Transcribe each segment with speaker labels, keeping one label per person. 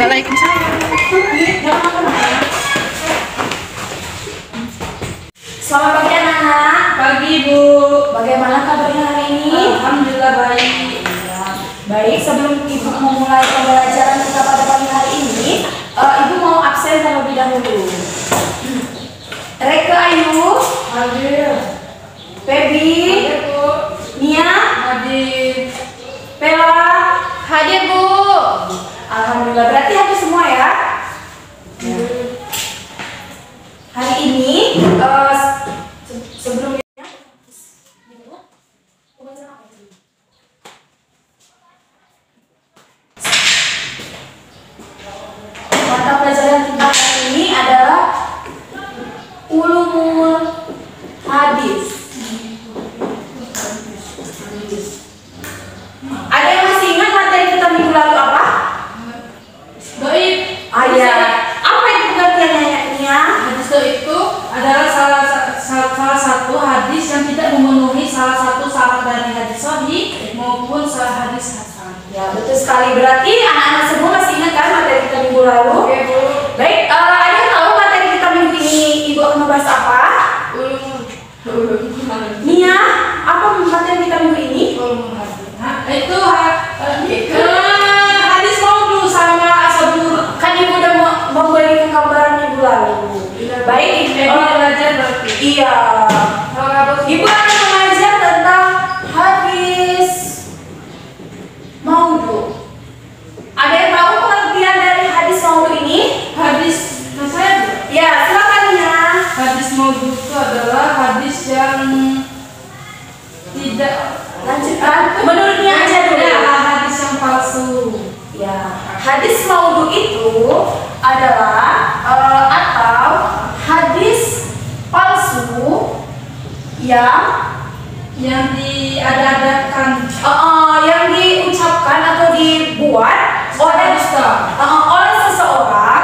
Speaker 1: Waalaikumsalam.
Speaker 2: Selamat pagi anak-anak.
Speaker 3: Pagi Bu.
Speaker 2: Bagaimana kabarnya hari ini?
Speaker 3: Alhamdulillah baik.
Speaker 2: Baik, sebelum Ibu memulai pembelajaran kita pada pagi hari ini, Ibu mau absen terlebih dahulu. Reka Ayu,
Speaker 3: Hadir.
Speaker 2: Febi,
Speaker 3: Hadir Bu.
Speaker 2: Nia,
Speaker 3: Hadir.
Speaker 2: Pela.
Speaker 1: Hadir Bu.
Speaker 2: Alhamdulillah, berarti hadir semua ya? Hari ini, sebelumnya mata pelajaran kita hari ini adalah ulumul hadis. Ada yang masih ingat materi kita minggu lalu apa?
Speaker 3: Doib.
Speaker 2: Iya. Apa itu pengertiannya Nia?
Speaker 3: Hadis doib itu adalah salah satu hadis yang tidak memenuhi salah satu syarat dari hadis sahih maupun hadis hasan.
Speaker 2: Ya, betul sekali. Berarti anak-anak semua masih ingat kan materi kita minggu lalu?
Speaker 3: Oke Bu.
Speaker 2: Baik, ada yang tahu materi kita minggu ini Ibu akan membahas apa? Nia, apa materi kita minggu ini?
Speaker 3: Itu hadis maudhu sama ashabul.
Speaker 2: Kan Ibu udah memberikan gambaran minggu lalu. Baik,
Speaker 3: Belajar berarti.
Speaker 2: iya. Ibu akan mengajar tentang hadis maudhu. Ada yang tahu pengertian dari hadis maudhu ini?
Speaker 3: Hadis saya Bu.
Speaker 2: Ya, silakan Nia.
Speaker 3: Hadis maudhu itu adalah hadis yang tidak
Speaker 2: Lanjutkan. Menurut Nia aja dulu.
Speaker 3: hadis yang palsu.
Speaker 2: Ya, hadis maudhu itu adalah atau hadis palsu yang
Speaker 3: diada-adakan
Speaker 2: yang diucapkan atau dibuat oleh seseorang,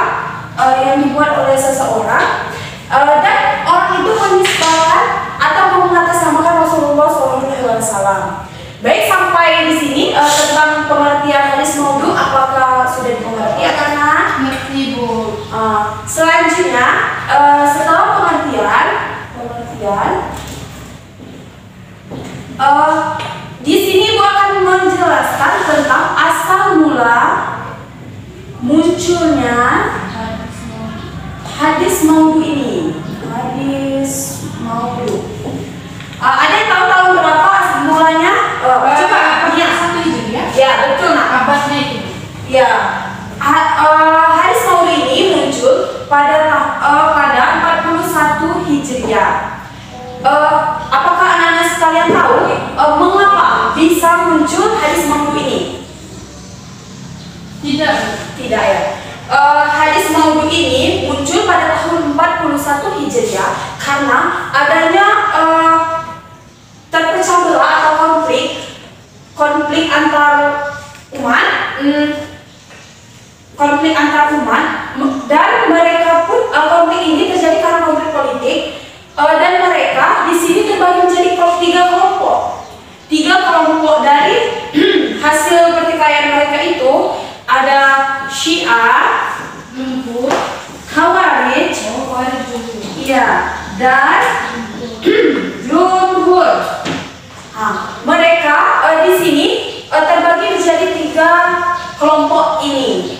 Speaker 2: yang dibuat oleh seseorang, dan orang itu menisbahkan atau mengatasnamakan Rasulullah SAW. Baik, sampai di sini tentang pengertian hadis maudhu, apakah sudah dimengerti anak-anak?
Speaker 3: ngerti Bu.
Speaker 2: Selanjutnya, setelah pengertian, di sini Bu akan menjelaskan tentang asal mula munculnya hadis maudhu ini. Hadis maudhu. Ada yang tahu tahun berapa asal mulanya? Coba, Nia. Ya, betul nak.
Speaker 3: Abadnya itu.
Speaker 2: Ya, hadis maudhu ini muncul pada 41 Hijriah. Apakah anak-anak sekalian tahu mengapa bisa muncul hadis maudhu ini?
Speaker 3: Tidak.
Speaker 2: Tidak ya. Hadis maudhu ini muncul pada tahun 41 Hijriah karena adanya terpecah belah atau konflik antar umat, dan mereka pun konflik ini terjadi karena konflik politik, dan mereka di sini terbagi menjadi tiga kelompok dari hasil pertikaian mereka itu ada Syiah, Khawarij, iya, dan Jumhur. Mereka di sini terbagi menjadi tiga kelompok ini.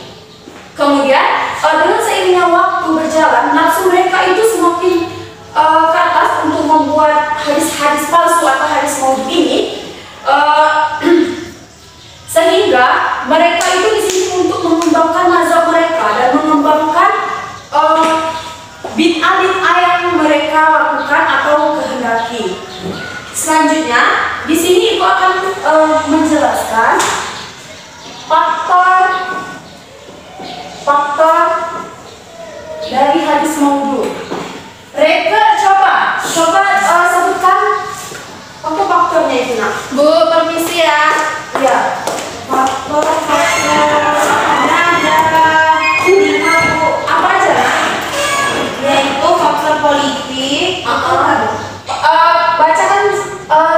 Speaker 2: Kemudian dengan seiringnya waktu berjalan, nafsu mereka itu semakin ke atas untuk membuat hadis-hadis palsu atau hadis maudhu ini, sehingga mereka itu di sini untuk mengembangkan mazhab mereka dan mengembangkan bid'ah yang mereka lakukan atau kehendaki. Selanjutnya, di sini Ibu akan menjelaskan faktor dari hadis maudhu. Reka, coba sebutkan faktor-faktornya itu nak.
Speaker 1: Bu, permisi ya.
Speaker 2: Ya, faktor-faktornya ada 5 Bu. Apa aja nak?
Speaker 1: Yaitu faktor politik.
Speaker 2: Bacakan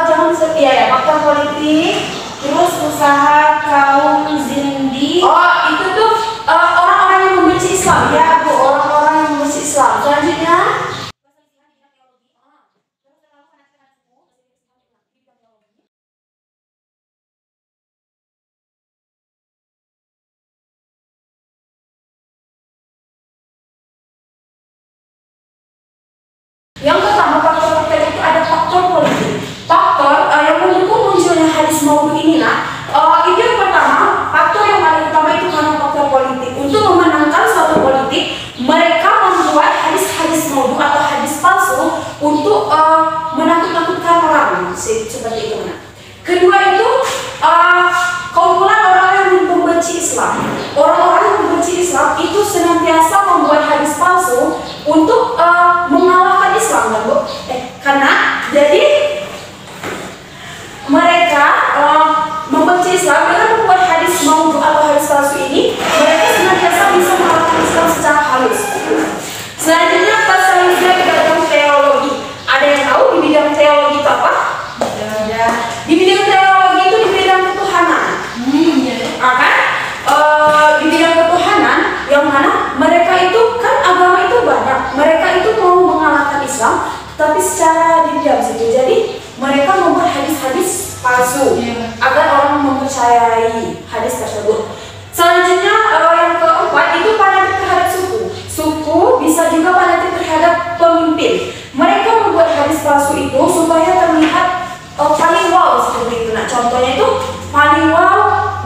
Speaker 2: jangan setia ya. Faktor politik,
Speaker 1: Terus usaha kaum zindi.
Speaker 2: itu tuh orang Yang pertama faktor-faktor itu ada faktor politik. Faktor yang mendukung munculnya hadis maudhu ini itu yang pertama, faktor yang paling utama itu karena faktor politik. Untuk memenangkan suatu politik, mereka membuat hadis-hadis maudhu atau hadis palsu untuk menakut-nakutkan orang, seperti itu. Kedua itu kumpulan orang yang membenci Islam. Orang-orang yang membenci Islam itu senantiasa membuat hadis palsu untuk mengalahkan Islam, kan Bu? Karena jadi mereka membenci Islam dengan membuat hadis maudhu atau hadis palsu ini, mereka senantiasa bisa mengalahkan Islam secara halus. Selanjutnya pasalnya di bidang teologi. Ada yang tahu di bidang teologi itu apa?
Speaker 3: Ya.
Speaker 2: Di bidang teologi itu di bidang ketuhanan. Akan di bidang ketuhanan yang mana mereka itu kan agama itu banyak. Mereka itu mau mengalahkan Islam, tapi secara diam saja. Jadi mereka membuat hadis-hadis palsu agar orang mempercayai hadis tersebut. Selanjutnya yang keempat itu fanatik terhadap suku. Suku bisa juga fanatik terhadap pemimpin. Mereka membuat hadis palsu itu supaya terlihat paling wow seperti itu. Nah, contohnya itu paling wow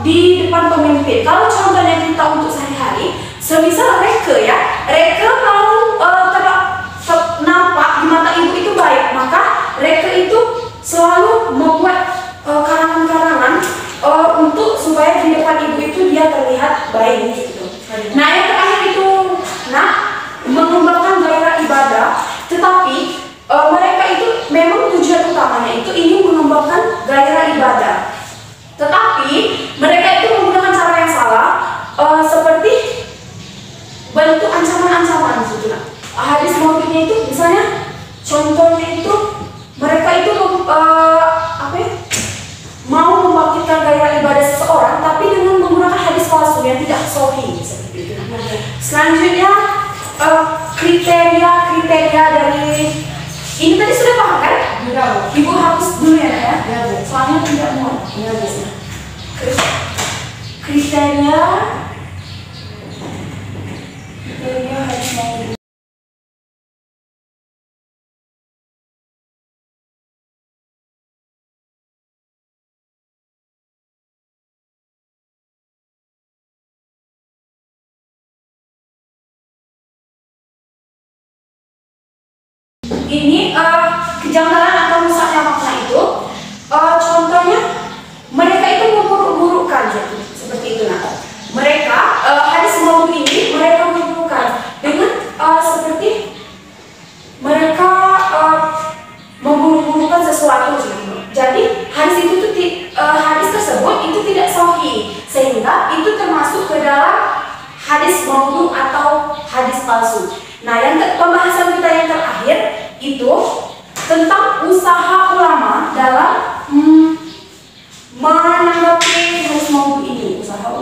Speaker 2: di depan pemimpin. Kalau contohnya kita untuk sehari-hari, semisal reka mau nampak di mata ibu itu baik, maka reka itu selalu membuat karangan-karangan untuk supaya di depan ibu itu dia terlihat baik gitu. Nah, yang terakhir itu mengembangkan gairah ibadah, tetapi mereka itu memang tujuan utamanya itu ingin mengembangkan gairah ibadah. Tetapi mereka itu menggunakan cara yang salah, seperti bentuk ancaman-ancaman gitu. Hadis maudhunya itu misalnya contohnya itu mereka itu mau membangkitkan gairah ibadah seseorang tapi dengan menggunakan hadis palsu yang tidak sahih seperti itu. Selanjutnya kriteria dari ini tadi sudah paham kan? Ibu hapus dulu ya, soalnya tidak mau. Kriteria hadis maudhu. Ini kejanggalan atau rusaknya makna itu, contohnya mereka itu memburuk-burukkan gitu, seperti itu. Mereka hadis maudhu ini mereka memburukkan dengan seperti mereka memburuk-burukkan sesuatu gitu. Jadi hadis itu hadis tersebut itu tidak sahih, sehingga itu termasuk ke dalam hadis maudhu atau hadis palsu. Nah, pembahasan kita yang terakhir itu tentang usaha ulama dalam menanggapi hadis maudhu ini. Usaha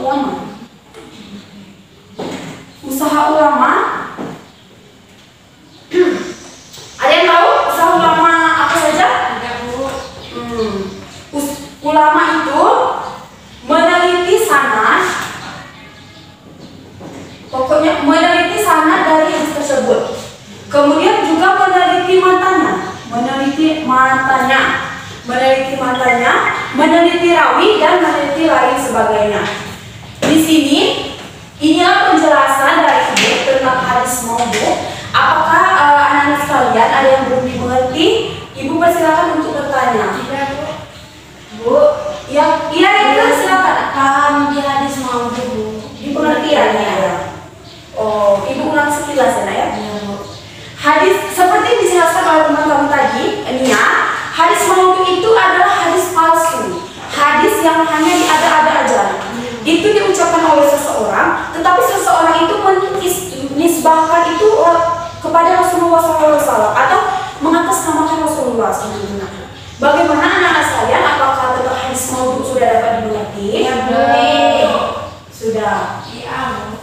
Speaker 2: ulama ada yang tahu usaha ulama apa saja? Ulama itu meneliti sanad, pokoknya meneliti sanad dari hadis tersebut. Kemudian juga meneliti matanya, meneliti rawi dan meneliti lain sebagainya. Di sini inilah penjelasan dari Ibu tentang hadis maudhu. Apakah anak-anak sekalian ada yang belum dimengerti? Ibu persilakan untuk bertanya. Bu, iya itu silakan.
Speaker 1: Paham di hadis maudhu, Bu?
Speaker 2: Di pengertiannya ya. Oh, Ibu ulang sekilas ya,
Speaker 1: Iya, Bu.
Speaker 2: Hadis seperti dijelaskan oleh teman-teman tadi, hadis maudhu itu adalah hadis palsu, hadis yang hanya diada-ada aja. Itu diucapkan oleh seseorang, tetapi seseorang itu menisbahkan itu kepada Rasulullah SAW atau mengatasnamakan Rasulullah SAW. Bagaimana anak-anak sekalian? Apakah tentang hadis maudhu sudah dapat dimengerti?
Speaker 1: Ya, Bu.
Speaker 2: Sudah.
Speaker 1: Iya, Bu.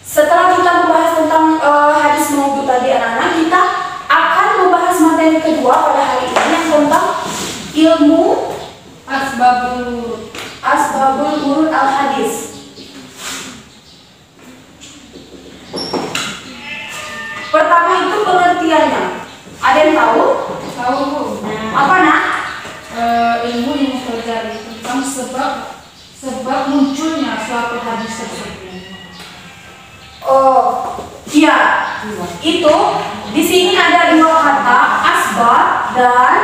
Speaker 2: Setelah kita membahas tentang hadis maudhu tadi anak-anak, kita akan membahas materi kedua pada hari ini yang tentang ilmu asbabul wurud al-hadis. Pertama itu pengertian Oh, iya. Itu di sini ada dua kata, asbab dan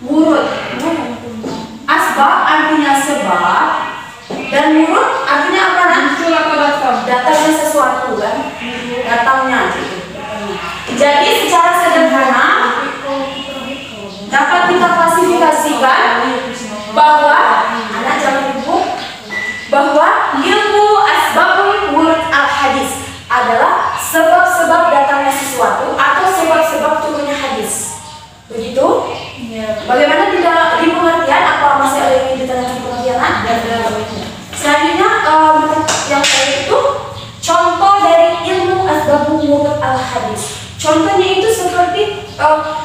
Speaker 2: wurud. Asbab artinya sebab dan wurud artinya apa?
Speaker 3: Muncul atau datang.
Speaker 2: Datangnya sesuatu kan? Datangnya gitu. Jadi secara sederhana dapat kita klasifikasikan bahwa anak jangan lupa bahwa ilmu asbabul wurud al-hadis adalah sebab-sebab datangnya sesuatu atau sebab-sebab turunnya hadis. Begitu?
Speaker 3: Ya.
Speaker 2: Bagaimana tidak di pengertian? Apa masih ada yang ingin ditanyakan pengertian? Ada. Selanjutnya yang terakhir itu contoh dari ilmu asbabul wurud al-hadis. Contohnya itu seperti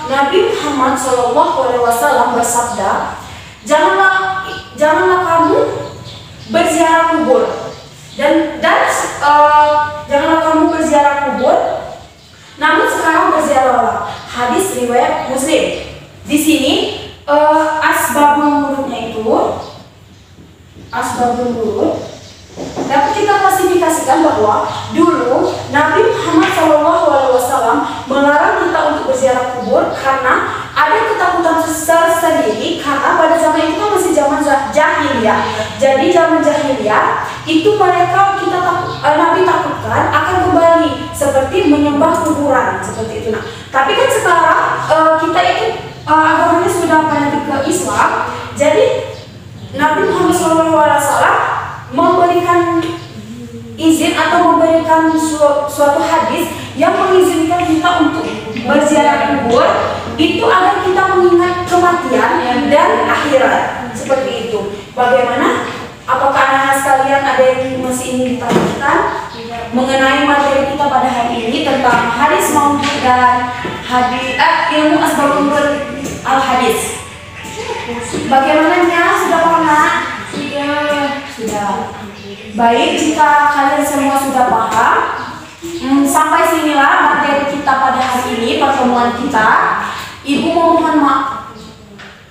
Speaker 2: Nabi Muhammad SAW bersabda, janganlah kamu berziarah kubur dan janganlah kamu berziarah kubur, namun sekarang berziarahlah. Hadis riwayat Muslim. Di sini asbabul wurud dapat kita klasifikasikan bahwa dulu Nabi Muhammad SAW melarang kita untuk berziarah kubur karena ada ketakutan tersendiri, karena pada zaman itu kan masih zaman jahiliyah. Jadi zaman jahiliyah itu Nabi takutkan akan kembali seperti menyembah kuburan seperti itu. Nah, tapi kan sekarang kita itu agamanya sudah kembali ke Islam. Jadi Nabi Muhammad SAW memberikan izin atau memberikan suatu hadis yang mengizinkan kita untuk berziarah kubur itu agar kita mengingat kematian dan akhirat seperti itu. Bagaimana? Apakah anak-anak sekalian ada yang masih ingin ditanyakan mengenai materi kita pada hari ini tentang hadis maut dan ilmu asbabul wurud al-hadis? Bagaimananya? Sudah paham? Sudah. Baik, jika kalian semua sudah paham, sampai sinilah materi kita pada hari ini, pertemuan kita. Ibu memohon maaf.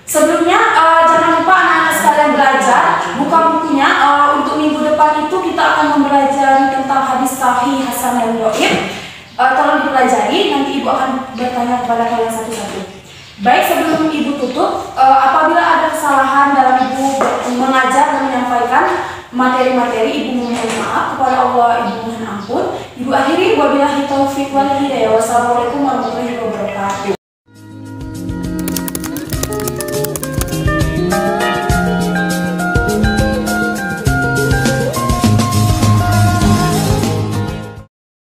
Speaker 2: Sebelumnya, jangan lupa anak-anak sekalian belajar, buka bukunya. Untuk minggu depan itu kita akan mempelajari tentang hadis sahih, hasan dan dhaif. Tolong dipelajari, nanti ibu akan bertanya kepada kalian satu-satu. Baik, sebelum ibu tutup, apabila ada kesalahan dalam ibu mengajar dan menyampaikan materi-materi, ibu mohon maaf kepada Allah, ibu mohon ampun. Ibu akhiri wabillahi taufiq wal hidayah. Wassalamualaikum warahmatullahi wabarakatuh.